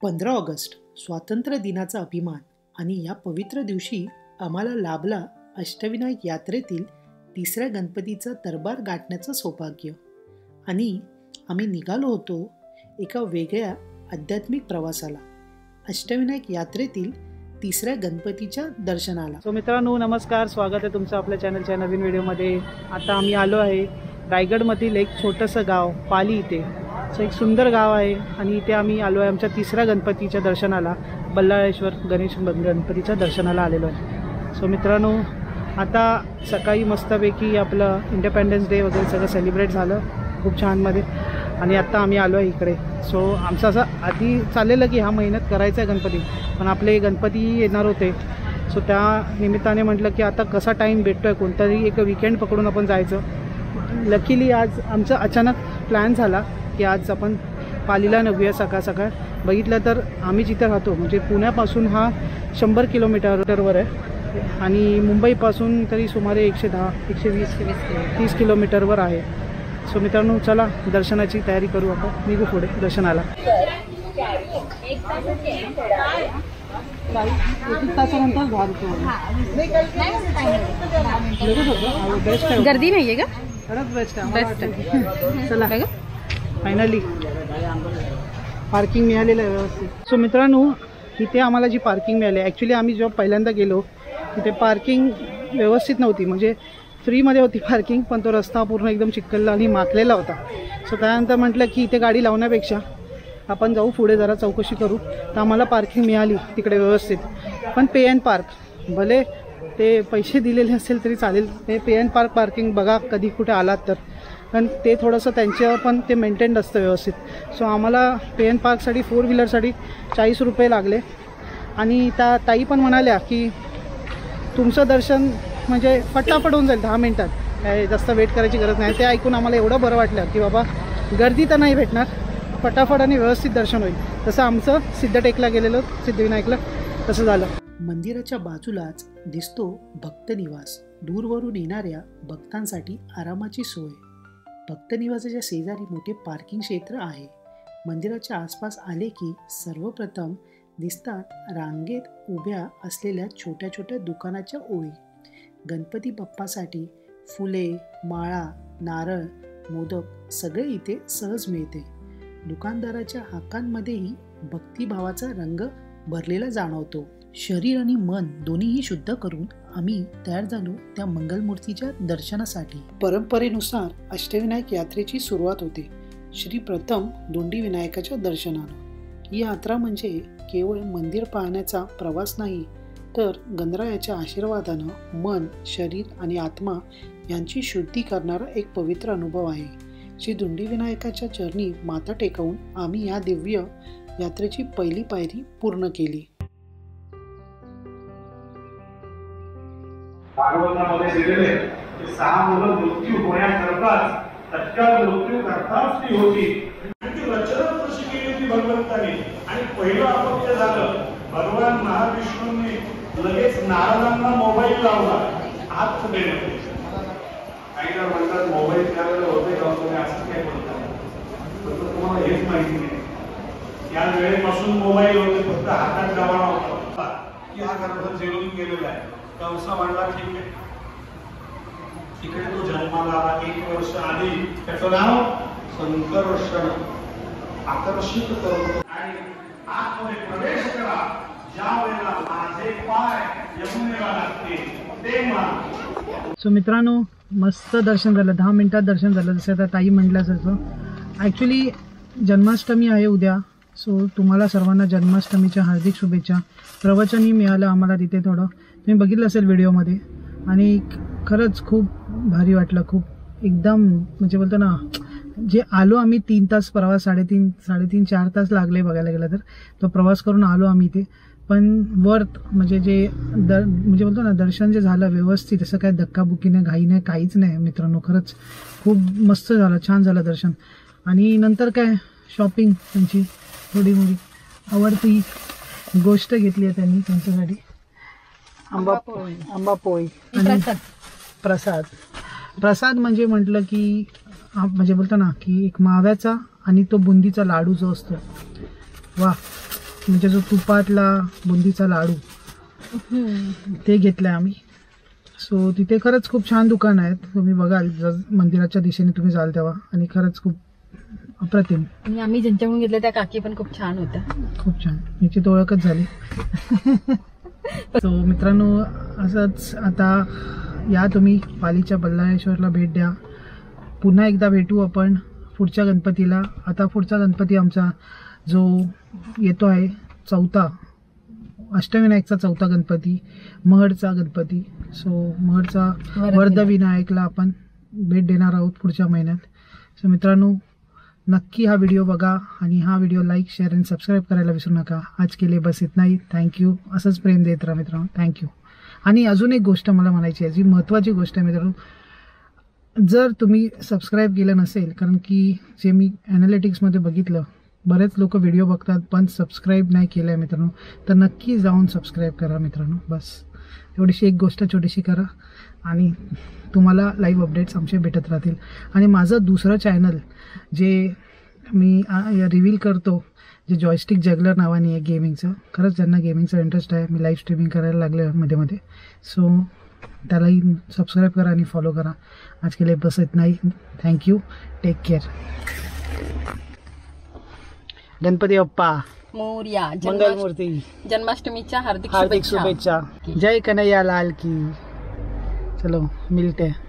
15 August स्वातंत्र्य दिनाचा अभिमान आणि या पवित्र दिवशी आम्हाला लाभला अष्टविनायक यात्रेतील तिसऱ्या गणपतीचा दरबार गाठण्याचं सौभाग्य. आणि आम्ही निघालो होतो एका वेगळ्या आध्यात्मिक प्रवासाला, अष्टविनायक यात्रेतील तिसऱ्या गणपतीच्या दर्शनाला. सो मित्रांनो नमस्कार, स्वागत आहे तुमचं आपल्या चॅनलच्या नवीन व्हिडिओमध्ये. आता आम्ही आलो आहे रायगडमधील एक छोटंसं गाव पाली इथे. सो एक सुंदर गाव आहे आणि इथे आम्ही आलो आहे आमच्या तिसऱ्या गणपतीच्या दर्शनाला, बल्लाळेश्वर गणेश गणपतीच्या दर्शनाला आलेलो आहे. सो मित्रांनो आता सकाळी मस्तपैकी आपलं इंडिपेंडन्स डे वगैरे सगळं सेलिब्रेट झालं खूप छानमध्ये आणि आत्ता आम्ही आलो आहे इकडे. सो आमचं असं आधी चाललेलं की हा महिन्यात करायचा आहे गणपती, पण आपले गणपती येणार होते. सो त्या निमित्ताने म्हटलं की आता कसा टाईम भेटतो आहे, कोणताही एक वीकेंड पकडून आपण जायचं. लकीली आज आमचं अचानक प्लॅन झाला की आज आपण पालीला निघूया सकाळ सकाळ. बघितलं तर आम्ही जिथे राहतो म्हणजे पुण्यापासून हा 100 किलोमीटरवर आहे आणि मुंबईपासून तरी सुमारे 110-120-130 किलोमीटरवर आहे. सो मित्रांनो चला दर्शनाची तयारी करू, आपण निघू पुढे दर्शनाला. गर्दी नाही आहे का? बेस्ट आहे. चला फायनली पार्किंग मिळालेलं आहे व्यवस्थित. सो मित्रांनो इथे आम्हाला जी पार्किंग मिळाली, ॲक्च्युली आम्ही जेव्हा पहिल्यांदा गेलो तिथे पार्किंग व्यवस्थित नव्हती, म्हणजे फ्रीमध्ये होती पार्किंग, पण तो रस्ता पूर्ण एकदम चिखलला आणि माखलेला होता. सो त्यानंतर म्हटलं की इथे गाडी लावण्यापेक्षा आपण जाऊ पुढे जरा चौकशी करू. तर आम्हाला पार्किंग मिळाली तिकडे व्यवस्थित, पण पे अँड पार्क, भले ते पैसे दिलेले असेल तरी चालेल, ते पे अँड पार्क पार्किंग बघा कधी कुठे आलात तर, पण ते थोडंसं त्यांचं पण ते मेंटेन्ड असतं व्यवस्थित. सो आम्हाला पे अँड पार्कसाठी 4 व्हीलरसाठी 40 रुपये लागले. आणि त्या ताई पण म्हणाल्या की तुमचं दर्शन म्हणजे फटाफट होऊन जाईल 10 मिनटात, काय जास्त वेट करायची गरज नाही. ते ऐकून आम्हाला एवढं बरं वाटलं की बाबा गर्दी तर नाही भेटणार, फटाफट आणि व्यवस्थित दर्शन होईल. तसं आमचं सिद्धटेकला गेलेलो सिद्धिविनायकला तसं झालं. मंदिराच्या बाजूलाच दिसतो भक्त निवास, दूरवरून येणाऱ्या भक्तांसाठी आरामाची सोय. भक्त निवासाच्या शेजारी मोठे पार्किंग क्षेत्र आहे. मंदिराच्या आसपास आले की सर्वप्रथम दिसतात रांगेत उभ्या असलेल्या छोट्या छोट्या दुकानाच्या ओळी. गणपती बाप्पासाठी फुले, माळा, नारळ, मोदक सगळे इथे सहज मिळते. दुकानदाराच्या हाकांमध्येही भक्तिभावाचा रंग भरलेला जाणवतो. शरीर आणि मन दोन्हीही शुद्ध करून आम्ही तयार झालो त्या मंगलमूर्तीच्या दर्शनासाठी. परंपरेनुसार अष्टविनायक यात्रेची सुरुवात होते श्री प्रथम दोंडी विनायकाच्या दर्शनानं. ही यात्रा म्हणजे केवळ मंदिर पाहण्याचा प्रवास नाही, तर गणरायाच्या आशीर्वादानं मन, शरीर आणि आत्मा यांची शुद्धी करणारा एक पवित्र अनुभव आहे. श्री दोंडी विनायकाच्या चरणी माथा टेकवून आम्ही या दिव्य यात्रेची पहिली पायरी पूर्ण केली. भागवतामध्ये दिलेले 6 मुलं मृत्यू होण्याकरताच तत्काळ मृत्यू करताच ती होती. ती रचना कशी केली होती भगवंताने, आणि पहिलं अपत्य झालं. भगवान महाविष्णूंनी लगेच नारदांना मोबाईल लावला हात देण्यासाठी. काही जण म्हणतात मोबाईल त्यावेळेला होते का, तुम्ही असं काय बोलता, तर तुम्हाला हेच माहिती नाही. या वेळेपासून मोबाईल होते, फक्त हातात जमाना होता की हा गर्भ जिरून गेलेला आहे. कंसा म्हणला ठीक आहे, तिकडे तो जन्माला आला 1 वर्ष आधी. त्याचं नाव संकर्षण, आकर्षित करतो. आणि आतमध्ये प्रवेश करा, ज्या वेळेला माझे पाय यमुनेला लागतील तेव्हा. सो मित्रांनो मस्त दर्शन झालं, 10 मिनटात दर्शन झालं. जसं आता ताई म्हटलं तसं. ॲक्च्युली जन्माष्टमी आहे उद्या. सो तुम्हाला सर्वांना जन्माष्टमीच्या हार्दिक शुभेच्छा. प्रवचनही मिळालं आम्हाला तिथे थोडं, तुम्ही बघितलं असेल व्हिडिओमध्ये. आणि खरंच खूप भारी वाटलं, खूप एकदम म्हणजे बोलतो ना, जे आलो आम्ही 3 तास प्रवास, 3.5-4 तास लागले बघायला गेलं तर. तो प्रवास करून आलो आम्ही इथे, पण वर्थ म्हणजे जे म्हणजे बोलतो ना दर्शन जे झालं व्यवस्थित, असं काय धक्काबुक्की नाही, घाई नाही, काहीच नाही मित्रांनो. खरंच खूप मस्त झालं, छान झालं दर्शन. आणि नंतर काय शॉपिंग त्यांची थोडी मोठी आवडती गोष्ट घेतली आहे त्यांनी त्यांच्यासाठी, आंबापोळी आणि प्रसाद म्हणजे म्हटलं की म्हणजे बोलतो ना की एक माव्याचा आणि तो बुंदीचा लाडू जो असतो, वा म्हणजे जो तुपातला बुंदीचा लाडू ते घेतलं आम्ही. सो तिथे खरंच खूप छान दुकान आहेत, तुम्ही बघाल जर मंदिराच्या दिशेने तुम्ही जाल तेव्हा, आणि खरंच खूप अप्रतिम. आणि आम्ही ज्यांच्याकडून घेतलं त्या काकी पण खूप छान होत्या, खूप छान, याची तर ओळखच झाली. सो मित्रांनो, असंच आता या तुम्ही पालीच्या बल्लाळेश्वरला भेट द्या. पुन्हा एकदा भेटू आपण पुढच्या गणपतीला. आता पुढचा गणपती आमचा जो येतो आहे 4था अष्टविनायकचा 4था गणपती, महडचा गणपती. सो महडचा वर्धविनायकला आपण भेट देणार आहोत पुढच्या महिन्यात. सो मित्रांनो, नक्की हा व्हिडिओ बघा आणि हा व्हिडिओ लाईक, शेअर आणि सबस्क्राईब करायला विसरू नका. आज केले बस इतना ही. थँक्यू. असंच प्रेम देत राहा मित्रांनो. थँक्यू. आणि अजून एक गोष्ट मला म्हणायची आहे, जी महत्त्वाची गोष्ट आहे मित्रांनो, जर तुम्ही सबस्क्राईब केलं नसेल, कारण की जे मी ॲनालिटिक्समध्ये बघितलं, बरेच लोक व्हिडिओ बघतात पण सबस्क्राईब नाही केलं आहे मित्रांनो, तर नक्की जाऊन सबस्क्राईब करा मित्रांनो. बस एवढीशी एक गोष्ट छोटीशी करा आणि तुम्हाला लाईव्ह अपडेट्स आमचे भेटत राहतील. आणि माझं दुसरं चॅनल जे मी रिव्हील करतो, जे जॉयस्टिक जगलर नावाने आहे गेमिंगचं, खरंच ज्यांना गेमिंगचा इंटरेस्ट आहे, मी लाईव्ह स्ट्रीमिंग करायला लागले मध्ये. सो त्यालाही सबस्क्राईब करा आणि फॉलो करा. आज के लिए बस इतना ही. थँक्यू. Take care. गणपती बाप्पा मोरया. मंगलमूर्ती. जन्माष्टमीच्या हार्दिक शुभेच्छा. जय कन्हैया लाल की. चलो मिलते हैं.